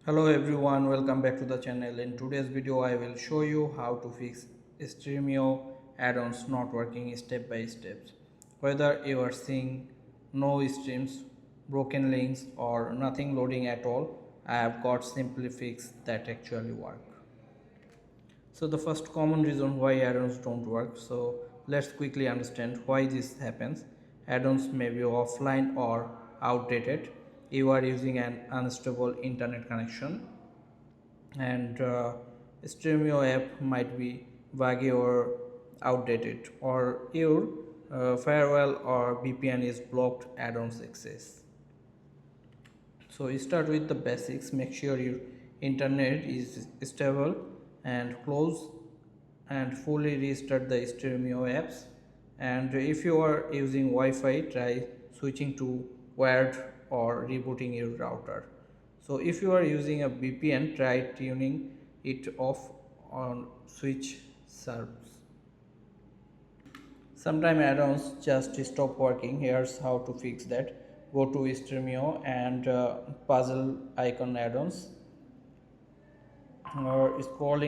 Hello everyone, welcome back to the channel. In today's video I will show you how to fix Stremio add-ons not working step by step. Whether you are seeing no streams, broken links or nothing loading at all, I have got simple fix that actually work. So the first common reason why add-ons don't work, so let's quickly understand why this happens. Add-ons may be offline or outdated. You are using an unstable internet connection, and Stremio app might be buggy or outdated, or your firewall or VPN is blocked add-ons access. So you start with the basics. Make sure your internet is stable and close and fully restart the Stremio apps. And if you are using Wi-Fi, try switching to wired or rebooting your router. So if you are using a VPN, try tuning it off on switch serves. Sometimes add-ons just stop working. Here's how to fix that. Go to Stremio and puzzle icon add-ons, or scroll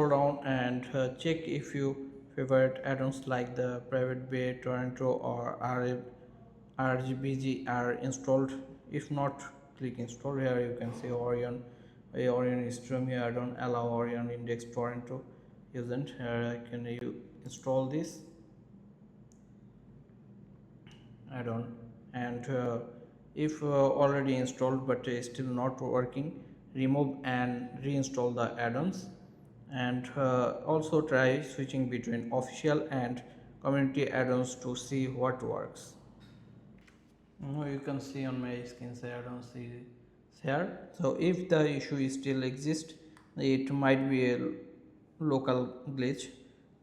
down and check if you favorite add-ons like the Private Bay, Toronto or RGBG are installed. If not, click install. Here you can see Orion Stremio add-on, allow Orion Index Toronto isn't. Here can you install this add-on, and if already installed but still not working, remove and reinstall the add-ons. And also try switching between official and community add-ons to see what works. You can see on my screen add-ons is here. So if the issue still exists, it might be a local glitch.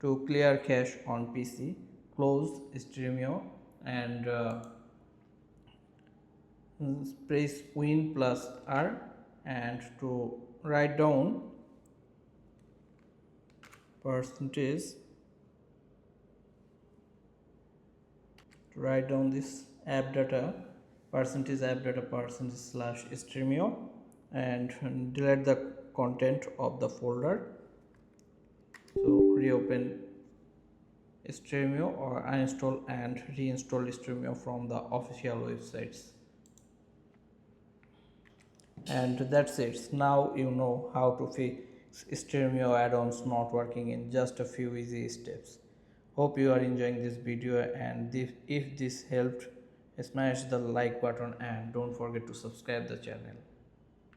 To clear cache on PC, close Stremio and press Win plus R, and to write down percentage, to write down this app data percentage slash Stremio, and delete the content of the folder. So reopen Stremio or uninstall and reinstall Stremio from the official websites. And that's it. Now you know how to fix Stremio add-ons not working in just a few easy steps. Hope you are enjoying this video, and if this helped, smash the like button and don't forget to subscribe the channel.